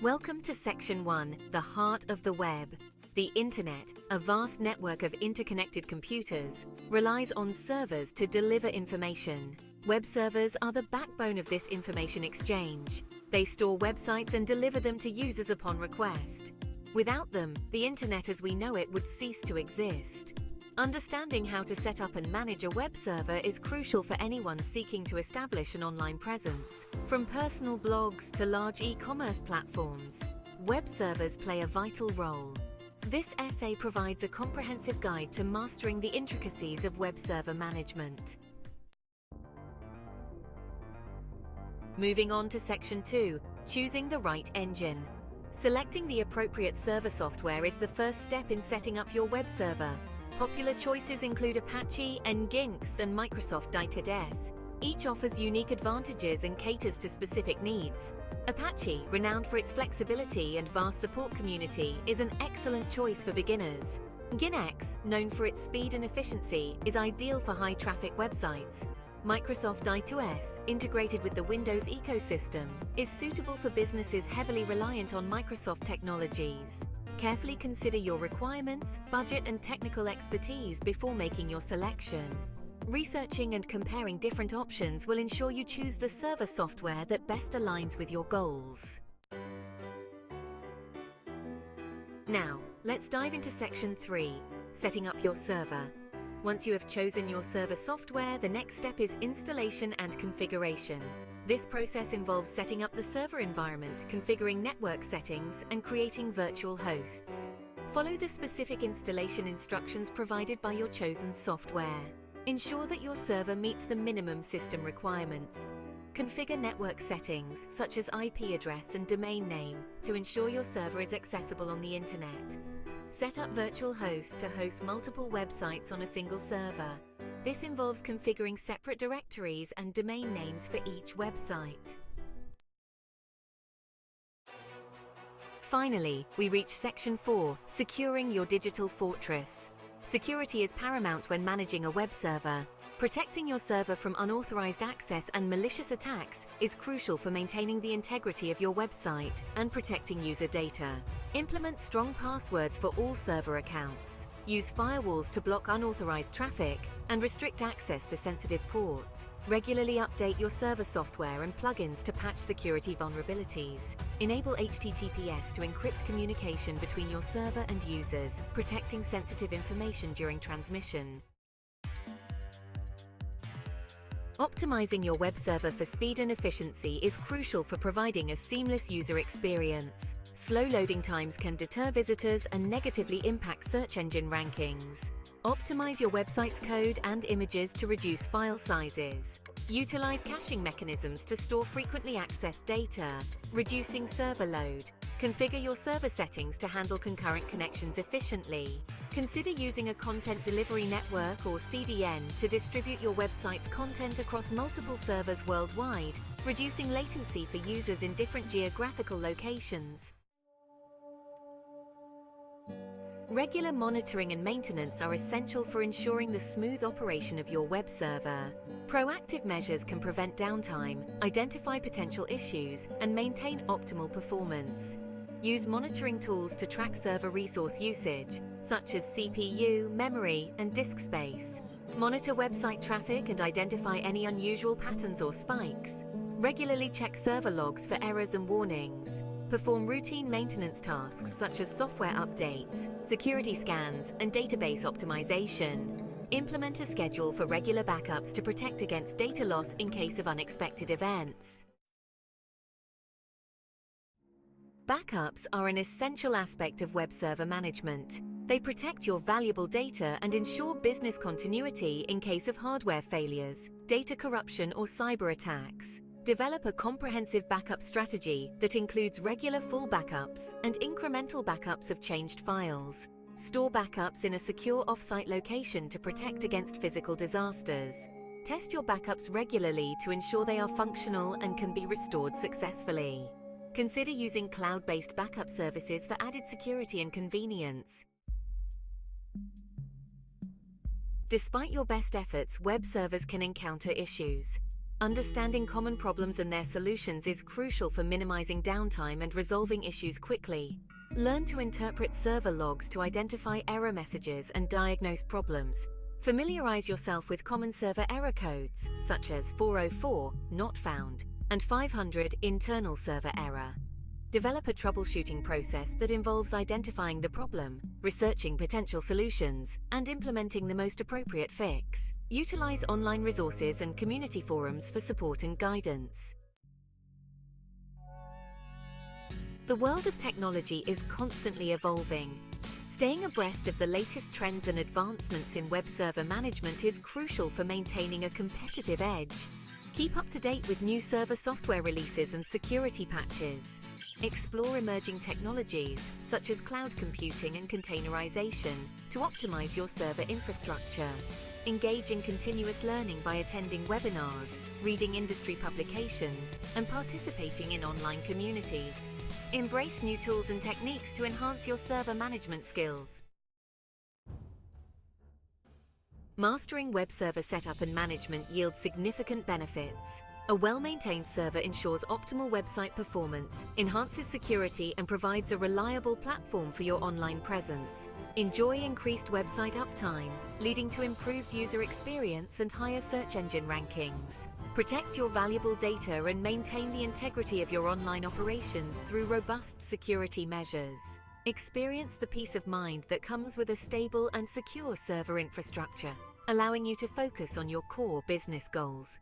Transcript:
Welcome to Section 1, the heart of the web. The Internet, a vast network of interconnected computers, relies on servers to deliver information. Web servers are the backbone of this information exchange. They store websites and deliver them to users upon request. Without them, the Internet as we know it would cease to exist. Understanding how to set up and manage a web server is crucial for anyone seeking to establish an online presence. From personal blogs to large e-commerce platforms, web servers play a vital role. This essay provides a comprehensive guide to mastering the intricacies of web server management. Moving on to Section 2, choosing the right engine. Selecting the appropriate server software is the first step in setting up your web server. Popular choices include Apache, Nginx, and Microsoft HTTP. Each offers unique advantages and caters to specific needs. Apache, renowned for its flexibility and vast support community, is an excellent choice for beginners. Nginx, known for its speed and efficiency, is ideal for high-traffic websites. Microsoft I2S, integrated with the Windows ecosystem, is suitable for businesses heavily reliant on Microsoft technologies. Carefully consider your requirements, budget, and technical expertise before making your selection. Researching and comparing different options will ensure you choose the server software that best aligns with your goals. Now, let's dive into Section 3, setting up your server. Once you have chosen your server software, the next step is installation and configuration. This process involves setting up the server environment, configuring network settings, and creating virtual hosts. Follow the specific installation instructions provided by your chosen software. Ensure that your server meets the minimum system requirements. Configure network settings, such as IP address and domain name, to ensure your server is accessible on the Internet. Set up virtual hosts to host multiple websites on a single server. This involves configuring separate directories and domain names for each website. Finally, we reach Section 4, securing your digital fortress. Security is paramount when managing a web server. Protecting your server from unauthorized access and malicious attacks is crucial for maintaining the integrity of your website and protecting user data. Implement strong passwords for all server accounts. Use firewalls to block unauthorized traffic and restrict access to sensitive ports. Regularly update your server software and plugins to patch security vulnerabilities. Enable HTTPS to encrypt communication between your server and users, protecting sensitive information during transmission. Optimizing your web server for speed and efficiency is crucial for providing a seamless user experience. Slow loading times can deter visitors and negatively impact search engine rankings. Optimize your website's code and images to reduce file sizes. Utilize caching mechanisms to store frequently accessed data, reducing server load. Configure your server settings to handle concurrent connections efficiently. Consider using a content delivery network or CDN to distribute your website's content across multiple servers worldwide, reducing latency for users in different geographical locations. Regular monitoring and maintenance are essential for ensuring the smooth operation of your web server. Proactive measures can prevent downtime, identify potential issues, and maintain optimal performance. Use monitoring tools to track server resource usage, such as CPU, memory, and disk space. Monitor website traffic and identify any unusual patterns or spikes. Regularly check server logs for errors and warnings. Perform routine maintenance tasks such as software updates, security scans, and database optimization. Implement a schedule for regular backups to protect against data loss in case of unexpected events. Backups are an essential aspect of web server management. They protect your valuable data and ensure business continuity in case of hardware failures, data corruption, or cyber attacks. Develop a comprehensive backup strategy that includes regular full backups and incremental backups of changed files. Store backups in a secure off-site location to protect against physical disasters. Test your backups regularly to ensure they are functional and can be restored successfully. Consider using cloud-based backup services for added security and convenience. Despite your best efforts, web servers can encounter issues. Understanding common problems and their solutions is crucial for minimizing downtime and resolving issues quickly. Learn to interpret server logs to identify error messages and diagnose problems. Familiarize yourself with common server error codes, such as 404, not found, and 500, internal server error. Develop a troubleshooting process that involves identifying the problem, researching potential solutions, and implementing the most appropriate fix. Utilize online resources and community forums for support and guidance. The world of technology is constantly evolving. Staying abreast of the latest trends and advancements in web server management is crucial for maintaining a competitive edge. Keep up to date with new server software releases and security patches. Explore emerging technologies, such as cloud computing and containerization, to optimize your server infrastructure. Engage in continuous learning by attending webinars, reading industry publications, and participating in online communities. Embrace new tools and techniques to enhance your server management skills. Mastering web server setup and management yields significant benefits. A well-maintained server ensures optimal website performance, enhances security, and provides a reliable platform for your online presence. Enjoy increased website uptime, leading to improved user experience and higher search engine rankings. Protect your valuable data and maintain the integrity of your online operations through robust security measures. Experience the peace of mind that comes with a stable and secure server infrastructure, allowing you to focus on your core business goals.